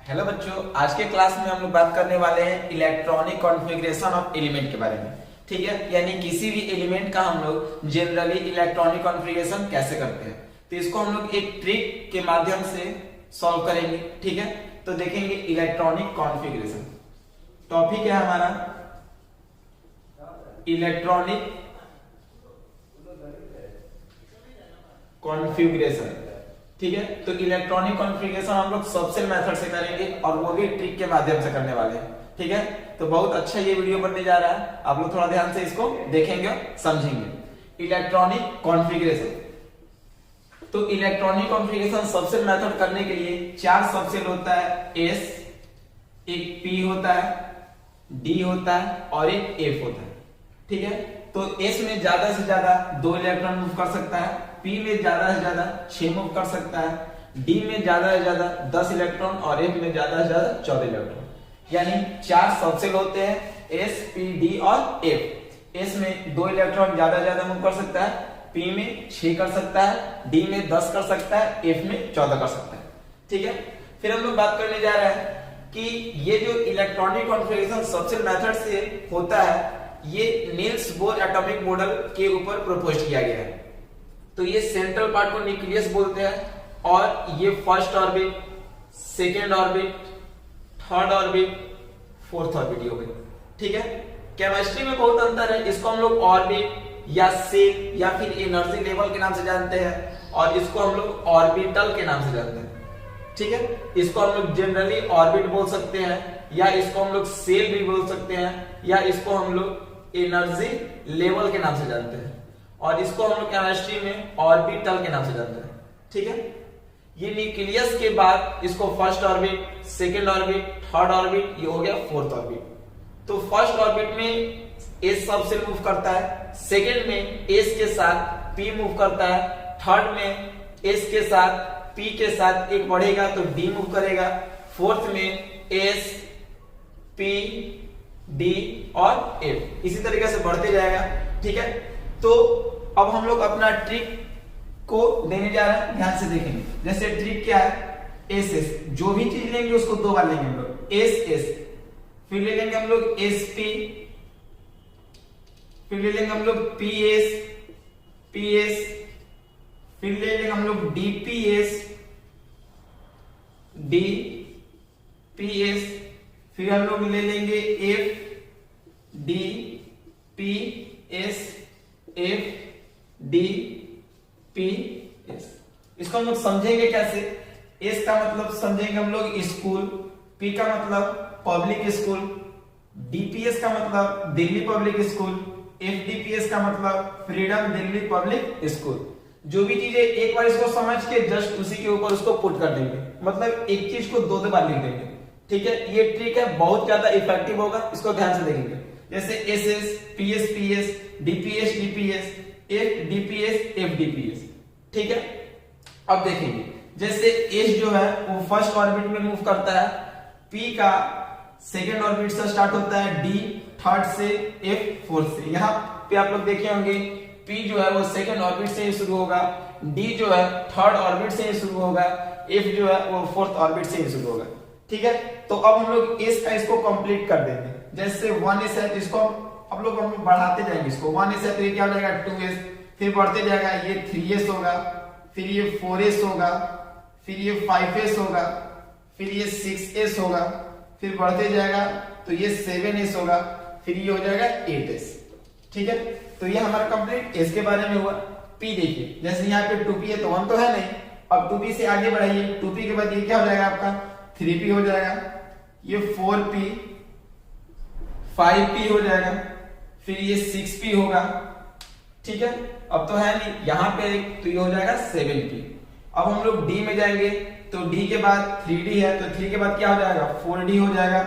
Hello बच्चों, आज के क्लास में हम लोग बात करने वाले हैं इलेक्ट्रॉनिक कॉन्फ़िगरेशन ऑफ एलिमेंट के बारे में। ठीक है, यानी किसी भी एलिमेंट का हम लोग जनरली इलेक्ट्रॉनिक कॉन्फ़िगरेशन कैसे करते हैं, तो इसको हम लोग एक ट्रिक के माध्यम से सॉल्व करेंगे। ठीक है, तो देखेंगे इलेक्ट्रॉनिक कॉन्फ़िगरेशन। टॉपिक है हमारा इलेक्ट्रॉनिक कॉन्फ़िगरेशन। ठीक है, तो इलेक्ट्रॉनिक कॉन्फ़िगरेशन हम लोग सबसेल मेथड से करेंगे और वो भी ट्रिक के माध्यम से करने वाले हैं। ठीक है, तो बहुत अच्छा ये वीडियो बनने जा रहा है, आप लोग थोड़ा ध्यान से इसको देखेंगे समझेंगे। इलेक्ट्रॉनिक कॉन्फ़िगरेशन, तो इलेक्ट्रॉनिक कॉन्फ़िगरेशन सबसेल मेथड करने के लिए 4 सबसेल होता है, एस, एक पी होता है, डी होता है और एक एफ होता है। ठीक है, तो एस में ज्यादा से ज्यादा 2 इलेक्ट्रॉन मूव कर सकता है, पी में ज्यादा से ज्यादा 6 मूव कर सकता है, डी में ज्यादा से ज्यादा 10 इलेक्ट्रॉन और एफ में ज्यादा से ज्यादा 14 इलेक्ट्रॉन। यानी 4 सबसेल होते हैं, एस, पी, डी और एफ। एस में 2 इलेक्ट्रॉन ज्यादा से ज्यादा मूव कर सकता है, पी में 6 कर सकता है, डी में 10 कर सकता है, एफ में 14 कर सकता है। ठीक है, फिर हम लोग बात करने जा रहे हैं कि ये जो इलेक्ट्रॉनिक कॉन्फ़िगरेशन सबसेल मेथड से होता है, ये नील्स बोर एटॉमिक मॉडल के ऊपर प्रपोज किया गया है। तो ये सेंट्रल पार्ट को न्यूक्लियस बोलते हैं और ये first orbit, second orbit, third orbit, fourth orbit हो गई। ठीक है, केमिस्ट्री में बहुत अंतर है, इसको हम लोग ऑर्बिट या सेल या फिर एनर्जी लेवल के नाम से जानते हैं और इसको हम लोग ऑर्बिटल के नाम से जानते हैं। ठीक है, इसको हम लोग जनरली ऑर्बिट बोल सकते हैं या इसको हम लोग सेल भी बोल सकते हैं या इसको हम लोग एनर्जी लेवल के नाम से जानते हैं और इसको हम लोग केमिस्ट्री में ऑर्बिटल के नाम से जानते हैं। ठीक है, ये न्यूक्लियस के बाद इसको first orbit, second orbit, third orbit, ये हो गया फोर्थ ऑर्बिट। तो फर्स्ट ऑर्बिट में एस सबसेल मूव करता है, सेकेंड में एस के साथ पी मूव करता है, थर्ड में एस के साथ पी के साथ एक बढ़ेगा तो डी मूव करेगा, फोर्थ में एस, पी, डी और एफ, इसी तरीके से बढ़ते जाएगा। ठीक है, तो अब हम लोग अपना ट्रिक को देने जा रहे हैं, ध्यान से देखेंगे। जैसे ट्रिक क्या है, एस एस, जो भी चीज लेंगे उसको 2 बार लेंगे हम लोग, एस एस, फिर ले लेंगे हम लोग एस पी, फिर ले लेंगे हम लोग पी एस, पी एस, फिर ले लेंगे हम लोग D P S, D P S, फिर हम लोग ले लेंगे F D P S, F D P S. इसको हम लोग समझेंगे कैसे। एस का मतलब समझेंगे हम लोग स्कूल, पी का मतलब पब्लिक स्कूल, डीपीएस का मतलब दिल्ली पब्लिक स्कूल, एफडीपीएस का मतलब फ्रीडम दिल्ली पब्लिक स्कूल। जो भी चीजें एक बार इसको समझ के जस्ट उसी के ऊपर उसको पुट कर देंगे, मतलब एक चीज को 2 बार लिख देंगे। ठीक है, ये ट्रिक है, बहुत ज्यादा इफेक्टिव होगा, इसको ध्यान से देखेंगे। जैसे S S, P S P S, DPS DPS, F DPS, F DPS. ठीक है, अब देखेंगे जैसे एस जो है वो फर्स्ट ऑर्बिट में मूव करता है, पी का सेकेंड ऑर्बिट से स्टार्ट होता है, डी थर्ड से, एफ फोर्थ से। यहाँ पे आप लोग देखे होंगे पी जो है वो सेकेंड ऑर्बिट से ही शुरू होगा, डी जो है थर्ड ऑर्बिट से ही शुरू होगा, एफ जो है वो फोर्थ ऑर्बिट से ही शुरू होगा। ठीक है, तो अब हम लोग एस का इसको कंप्लीट कर देंगे। जैसे 1s है तो इसको अब लोग हम बढ़ाते जाएंगे, इसको 1s है तो ये क्या हो जाएगा 2s, फिर बढ़ते जाएगा ये 3s होगा, फिर ये 4s होगा, फिर ये 5s होगा, फिर ये 6s होगा, फिर बढ़ते जाएगा तो ये 7s होगा, फिर ये हो जाएगा 8s। ठीक है, तो ये हमारा कंप्लीट एस के बारे में हुआ। पी देखिए, जैसे यहाँ पे 2p है तो 1 तो है नहीं, अब 2p से आगे बढ़ाइए, 2p के बाद ये क्या हो जाएगा आपका 3p हो जाएगा, ये 4p, 5p हो जाएगा, फिर ये 6p होगा। ठीक है, अब तो है नहीं यहां पे तो ये हो जाएगा 7p। अब हम लोग डी में जाएंगे तो डी के बाद 3d है तो 3 के बाद क्या हो जाएगा 4d हो जाएगा,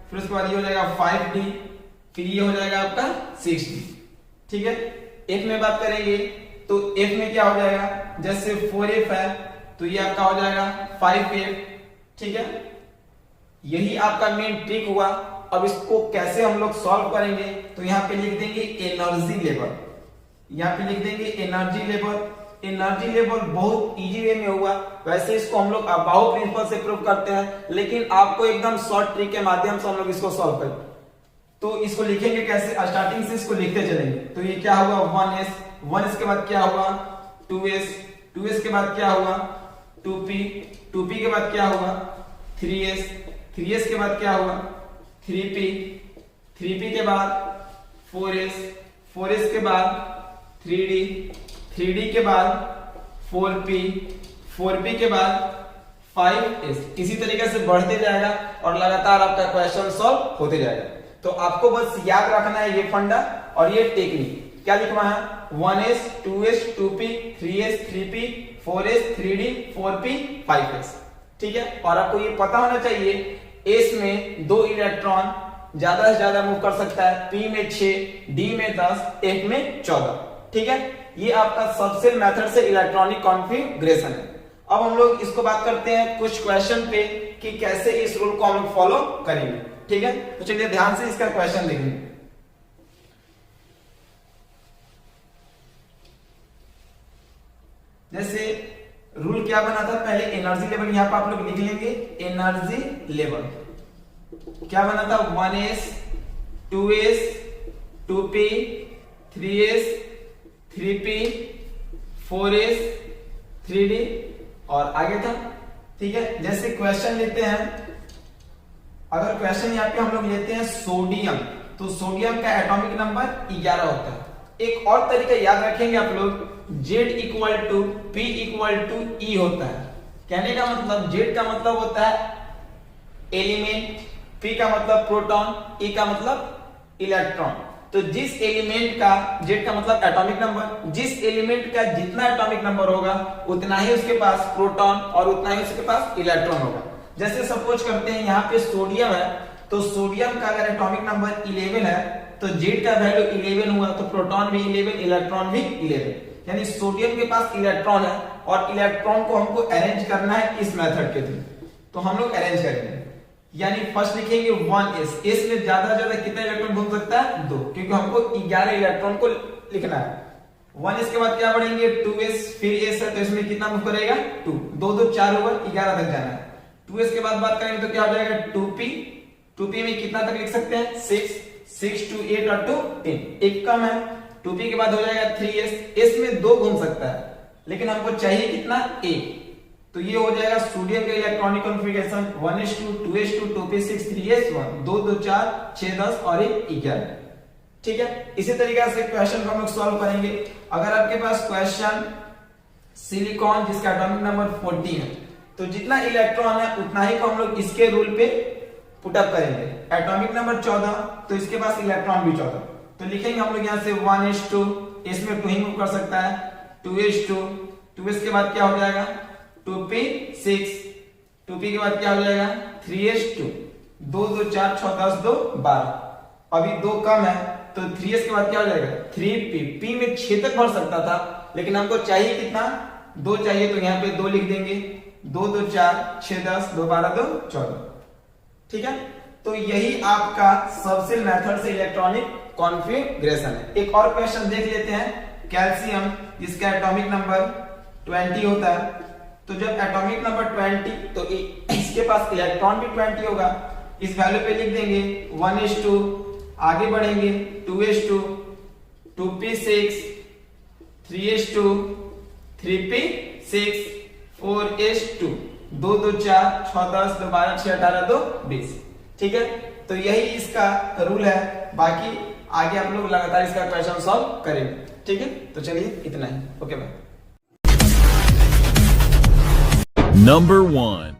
फिर उसके बाद ये हो जाएगा 5d, फिर ये हो जाएगा आपका 6d। ठीक है, एफ में बात करेंगे तो एफ में क्या हो जाएगा, जैसे 4f है तो ये आपका हो जाएगा 5f। ठीक है, यही आपका मेन ट्रिक हुआ। अब इसको कैसे हम लोग सॉल्व करेंगे, तो यहाँ पे लिख देंगे एनर्जी लेवल, यहाँ पे लिख देंगे एनर्जी लेवल, एनर्जी लेवल बहुत इजी वे में हुआ। वैसे इसको हम लोग अबाउ प्रिंसिपल से प्रूव करते हैं, लेकिन आपको एकदम शॉर्ट ट्रिक के माध्यम से हम लोग इसको सॉल्व करें। तो इसको लिखेंगे कैसे, स्टार्टिंग से इसको लिखते चलेंगे। तो ये क्या हुआ 1s, 1s के बाद क्या हुआ 2s, 2s के बाद क्या हुआ 2p, 2p के बाद क्या हुआ 3s, 3s के बाद क्या हुआ 3p, 3p के बाद 4s, 4s के बाद 3d, 3d के बाद 4p, 4p के बाद 5s। इसी तरीके से बढ़ते जाएगा और लगातार आपका क्वेश्चन सॉल्व होते जाएगा। तो आपको बस याद रखना है ये फंडा और ये टेक्निक। क्या लिखना है 1s, 2s, 2p, 3s, 3p, 4s, 3d, 4p, 5s। ठीक है, और आपको ये पता होना चाहिए s में 2 इलेक्ट्रॉन ज्यादा से ज्यादा मूव कर सकता है, p में 6, d में 10, f में 14। ठीक है, ये आपका सबसेल मेथड से इलेक्ट्रॉनिक कॉन्फ़िगरेशन है। अब हम लोग इसको बात करते हैं कुछ क्वेश्चन पे कि कैसे इस रूल को हम लोग फॉलो करेंगे। ठीक है, तो चलिए ध्यान से इसका क्वेश्चन देखेंगे। जैसे रूल क्या बना था, पहले एनर्जी लेवल यहां पर आप लोग लिख लेंगे। एनर्जी लेवल क्या बना था 1s, 2s, 2p, 3s, 3p, 4s, 3d और आगे था। ठीक है, जैसे क्वेश्चन लेते हैं, अगर क्वेश्चन यहाँ पे हम लोग लेते हैं सोडियम, तो सोडियम का एटॉमिक नंबर 11 होता है। एक और तरीका याद रखेंगे आप लोग, Z equal to P equal to E होता है। कहने का मतलब Z का मतलब होता है एलिमेंट, P का मतलब प्रोटॉन, E का मतलब इलेक्ट्रॉन। तो जिस एलिमेंट का, Z का मतलब एटॉमिक नंबर, जिस एलिमेंट का जितना एटॉमिक नंबर होगा उतना ही उसके पास प्रोटॉन और उतना ही उसके पास इलेक्ट्रॉन होगा। जैसे सपोज करते हैं यहाँ पे सोडियम है, तो सोडियम का अगर एटॉमिक नंबर 11 है तो Z का वैल्यू 11 हुआ, तो प्रोटॉन भी 11, इलेक्ट्रॉन भी 11। यानी सोडियम के पास इलेक्ट्रॉन है और इलेक्ट्रॉन को हमको अरेंज करना है इस मेथड के थ्रू। तो हम लोग अरेंज करेंगे, यानी फर्स्ट लिखेंगे 1s, s में ज्यादा से ज्यादा कितना इलेक्ट्रॉन घूम सकता है 2, क्योंकि हमको 11 इलेक्ट्रॉन को लिखना है। 1s के बाद क्या बढ़ेंगे 2s, फिर s है तो इसमें कितना मूव करेगा 2, 2 2 4 होगा, 11 तक जाना है। 2s के बाद बात करेंगे तो क्या हो जाएगा 2p, 2p में कितना तक लिख सकते हैं 6, 6 2 8 और 2 10, एक कम है। 2p के बाद हो जाएगा 3s, s में 2 घूम सकता है लेकिन हमको चाहिए कितना 1, तो ये हो जाएगा सोडियम का electronic configuration 1s2 2s2 2p6 3s1, 2 2 4 6 10 और 1 11। ठीक है, इसी तरीके से क्वेश्चन को हम लोग सॉल्व करेंगे। अगर आपके पास क्वेश्चन सिलिकॉन जिसका एटॉमिक नंबर 14 है, तो जितना इलेक्ट्रॉन है उतना ही को हम लोग इसके रूल पे पुटअप करेंगे। एटॉमिक नंबर 14, तो इसके पास इलेक्ट्रॉन भी 14, तो लिखेंगे हम लोग यहाँ से 1s2, इसमें 2 ही मूव कर सकता है, 2s2, 2s के बाद क्या हो जाएगा 2p6, 2p के बाद क्या हो जाएगा 3s2, 2 2 4 6 10 2 12, अभी 2 कम है तो 3s के बाद क्या हो जाएगा 3p, p में 6 तक बढ़ सकता था लेकिन हमको चाहिए कितना 2 चाहिए, तो यहाँ पे 2 लिख देंगे, 2 2 4 6 10 2 12 2 14। ठीक है, तो यही आपका सबसेल मेथड से इलेक्ट्रॉनिक कॉन्फ़िगरेशन है। एक और क्वेश्चन देख लेते हैं, कैल्शियम जिसका एटॉमिक नंबर 20 होता है, तो जब एटॉमिक नंबर 20 तो इसके पास इलेक्ट्रॉन भी 20 होगा, इस वैल्यू पे लिख देंगे 1s2, आगे बढ़ेंगे 2s2, 2p6, 3s2, 3p6, 4s2, 2 2 4 6 10 2 12 6 18 2 20। ठीक है, तो यही इसका रूल है, बाकी आगे आप लोग लगातार इसका क्वेश्चन सॉल्व करेंगे। ठीक है, तो चलिए इतना ही, ओके बाय। Number 1